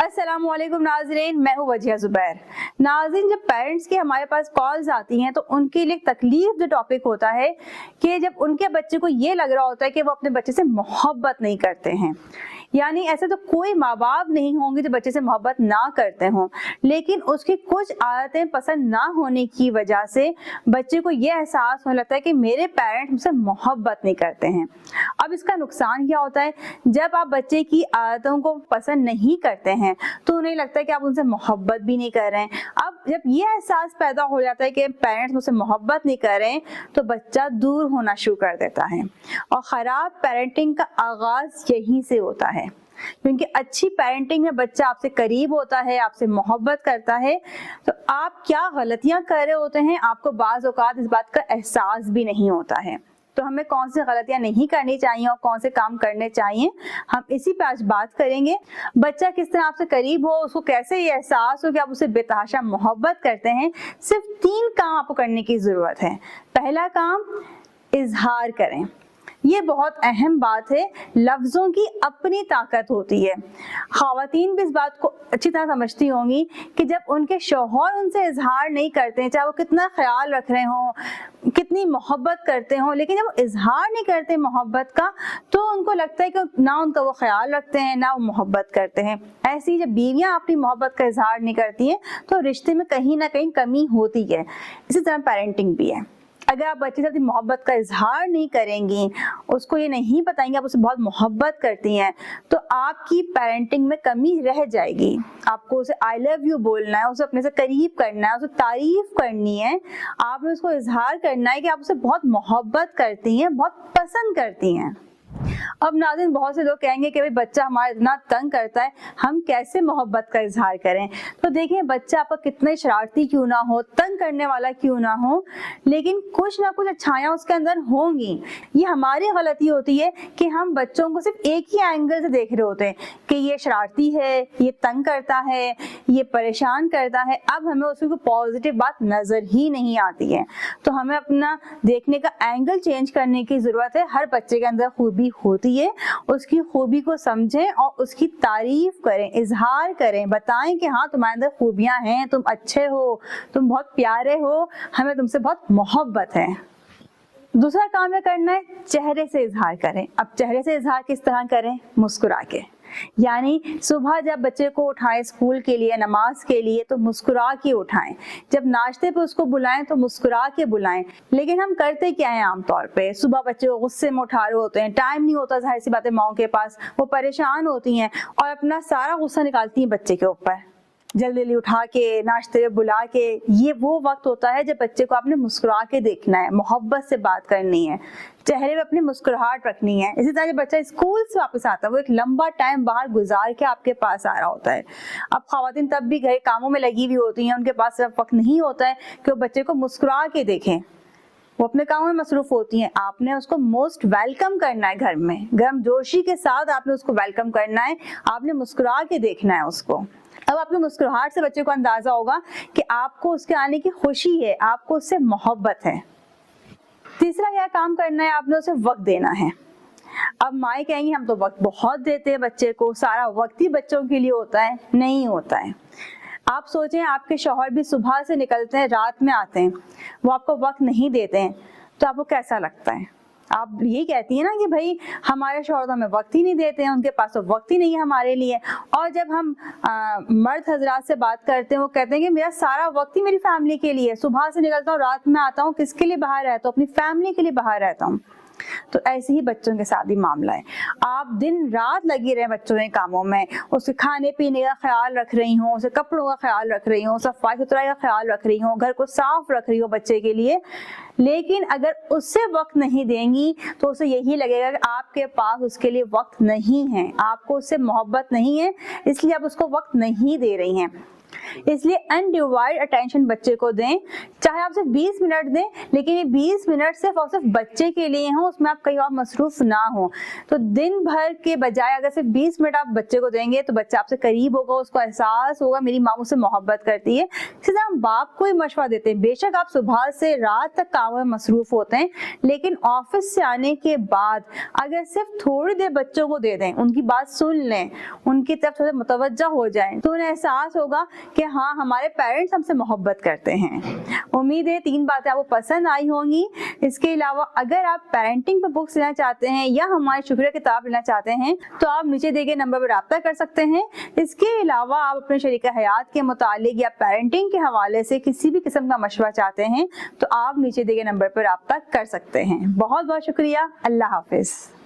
अस्सलाम वालेकुम नाज़रीन, मैं हूँ वजिया ज़ुबैर। नाज़रीन, जब पेरेंट्स की हमारे पास कॉल्स आती हैं तो उनके लिए तकलीफ जो टॉपिक होता है कि जब उनके बच्चे को ये लग रहा होता है कि वो अपने बच्चे से मोहब्बत नहीं करते हैं। यानी ऐसे तो कोई माँ बाप नहीं होंगे जो बच्चे से मोहब्बत ना करते हों, लेकिन उसकी कुछ आदतें पसंद ना होने की वजह से बच्चे को ये एहसास होने लगता है कि मेरे पेरेंट्स मुझसे मोहब्बत नहीं करते हैं। अब इसका नुकसान क्या होता है, जब आप बच्चे की आदतों को पसंद नहीं करते हैं तो उन्हें लगता है कि आप उनसे मोहब्बत भी नहीं कर रहे हैं। अब जब ये एहसास पैदा हो जाता है कि पेरेंट्स मुझसे मोहब्बत नहीं कर रहे हैं तो बच्चा दूर होना शुरू कर देता है और खराब पेरेंटिंग का आगाज यहीं से होता है। क्योंकि अच्छी पेरेंटिंग में बच्चा आपसे करीब होता है, आपसे मोहब्बत करता है, तो आप क्या गलतियां कर रहे होते हैं आपको बाज़ औक़ात इस बात का एहसास भी नहीं होता है। तो हमें कौन सी गलतियां नहीं करनी चाहिए और कौन से काम करने चाहिए, हम इसी पे आज बात करेंगे। बच्चा किस तरह आपसे करीब हो, उसको कैसे ये एहसास हो कि आप उसे बेतहाशा मोहब्बत करते हैं। सिर्फ 3 काम आपको करने की जरूरत है। पहला काम, इजहार करें। ये बहुत अहम बात है। लफ्जों की अपनी ताकत होती है। ख़वातीन भी इस बात को अच्छी तरह समझती होंगी कि जब उनके शौहर उनसे इजहार नहीं करते हैं, चाहे वो कितना ख्याल रख रहे हों, कितनी मोहब्बत करते हों, लेकिन जब वो इजहार नहीं करते मोहब्बत का तो उनको लगता है कि ना उनका वो ख्याल रखते हैं ना वो मोहब्बत करते हैं। ऐसी जब बीवियां अपनी मोहब्बत का इजहार नहीं करती हैं तो रिश्ते में कहीं ना कहीं कमी होती है। इसी तरह पेरेंटिंग भी है। अगर आप बच्चे से अपनी मोहब्बत का इजहार नहीं करेंगी, उसको ये नहीं बताएंगे आप उसे बहुत मोहब्बत करती हैं, तो आपकी पेरेंटिंग में कमी रह जाएगी। आपको उसे आई लव यू बोलना है, उसे अपने से करीब करना है, उसे तारीफ करनी है, आपने उसको इजहार करना है कि आप उसे बहुत मोहब्बत करती हैं, बहुत पसंद करती हैं। अब नाज़रीन, बहुत से लोग कहेंगे कि भाई बच्चा हमारा इतना तंग करता है, हम कैसे मोहब्बत का इजहार करें। तो देखिए, बच्चा आपका कितना शरारती क्यों ना हो, तंग करने वाला क्यों ना हो, लेकिन कुछ ना कुछ अच्छाइयाँ उसके अंदर होंगी। ये हमारी गलती होती है कि हम बच्चों को सिर्फ एक ही एंगल से देख रहे होते हैं कि ये शरारती है, ये तंग करता है, ये परेशान करता है। अब हमें उसकी कोई पॉजिटिव बात नजर ही नहीं आती है। तो हमें अपना देखने का एंगल चेंज करने की जरूरत है। हर बच्चे के अंदर खूबी होती है, उसकी खूबी को समझें और उसकी तारीफ करें, इजहार करें, बताएं कि हाँ तुम्हारे अंदर खूबियां हैं, तुम अच्छे हो, तुम बहुत प्यारे हो, हमें तुमसे बहुत मोहब्बत है। दूसरा काम है करना है, चेहरे से इजहार करें। अब चेहरे से इजहार किस तरह करें? मुस्कुरा के। यानी सुबह जब बच्चे को उठाएं स्कूल के लिए, नमाज के लिए, तो मुस्कुरा के उठाएं। जब नाश्ते पे उसको बुलाएं तो मुस्कुरा के बुलाएं। लेकिन हम करते क्या है, आमतौर पे सुबह बच्चे को गुस्से में उठा रहे होते हैं, टाइम नहीं होता, जाहिर सी बात है माओ के पास, वो परेशान होती हैं और अपना सारा गुस्सा निकालती हैं बच्चे के ऊपर, जल्दी जल्दी उठा के नाश्ते में बुला के। ये वो वक्त होता है जब बच्चे को आपने मुस्कुरा के देखना है, मोहब्बत से बात करनी है, चेहरे पे अपनी मुस्कुराहट रखनी है। इसी तरह जब बच्चा स्कूल से वापस आता है, वो एक लंबा टाइम बाहर गुजार के आपके पास आ रहा होता है। अब ख़वातीन तब भी घर कामों में लगी हुई होती हैं, उनके पास सिर्फ वक्त नहीं होता है कि वो बच्चे को मुस्कुरा के देखें, वो अपने कामों में मसरूफ होती हैं। आपने उसको मोस्ट वेलकम करना है, घर में गर्म जोशी के साथ आपने उसको वेलकम करना है, आपने मुस्कुरा के देखना है उसको। अब आपकी मुस्कुराहट से बच्चे को अंदाजा होगा कि आपको उसके आने की खुशी है, आपको उससे मोहब्बत है। तीसरा क्या काम करना है, आपने उसे वक्त देना है। अब माएँ कहेंगी हम तो वक्त बहुत देते हैं बच्चे को, सारा वक्त ही बच्चों के लिए होता है। नहीं होता है। आप सोचें, आपके शौहर भी सुबह से निकलते हैं, रात में आते हैं, वो आपको वक्त नहीं देते हैं, तो आपको कैसा लगता है? आप ये कहती है ना कि भाई हमारे शौहर तो हमें वक्त ही नहीं देते हैं, उनके पास तो वक्त ही नहीं है हमारे लिए। और जब हम मर्द हजरात से बात करते हैं, वो कहते हैं कि मेरा सारा वक्त ही मेरी फैमिली के लिए, सुबह से निकलता हूँ, रात में आता हूँ, किसके लिए बाहर रहता हूँ? अपनी फैमिली के लिए बाहर रहता हूँ। तो ऐसे ही बच्चों के साथ भी मामला है। आप दिन रात लगी रहे बच्चों के कामों में, उसके खाने पीने का ख्याल रख रही हो, उसे कपड़ों का ख्याल रख रही हो, सफाई सुथराई का ख्याल रख रही हो, घर को साफ रख रही हो बच्चे के लिए, लेकिन अगर उससे वक्त नहीं देंगी तो उसे यही लगेगा कि आपके पास उसके लिए वक्त नहीं है, आपको उससे मोहब्बत नहीं है, इसलिए आप उसको वक्त नहीं दे रही हैं। इसलिए अनडिवाइड अटेंशन बच्चे को दें, चाहे आप सिर्फ 20 मिनट दें, लेकिन ये 20 मिनट सिर्फ और सिर्फ बच्चे के लिए हो, उसमें आप कहीं और मसरूफ ना हो। तो दिन भर के बजाय अगर सिर्फ 20 मिनट आप बच्चे को देंगे तो बच्चा आपसे करीब होगा, उसको एहसास होगा मेरी माँ मुझसे मोहब्बत करती है। इसी तरह हम बाप को ही मशवरा देते हैं, बेशक आप सुबह से रात तक काम में मसरूफ होते हैं, लेकिन ऑफिस से आने के बाद अगर सिर्फ थोड़ी देर बच्चों को दे दें, उनकी बात सुन लें, उनकी तरफ थोड़ा मुतवज्जा हो जाएं, तो उन्हें एहसास होगा कि हाँ हमारे पेरेंट्स हमसे मोहब्बत करते हैं। उम्मीद है 3 बातें आपको पसंद आई होंगी। इसके अलावा अगर आप पेरेंटिंग पर बुक्स लेना चाहते हैं या हमारी शुक्रिया किताब लेना चाहते हैं तो आप नीचे दिए गए नंबर पर राब्ता कर सकते हैं। इसके अलावा आप अपने शरीक हयात के मुतालिक या पेरेंटिंग के हवाले से किसी भी किस्म का मशवरा चाहते हैं तो आप नीचे दिए गए नंबर पर राब्ता कर सकते हैं। बहुत बहुत शुक्रिया। अल्लाह हाफिज।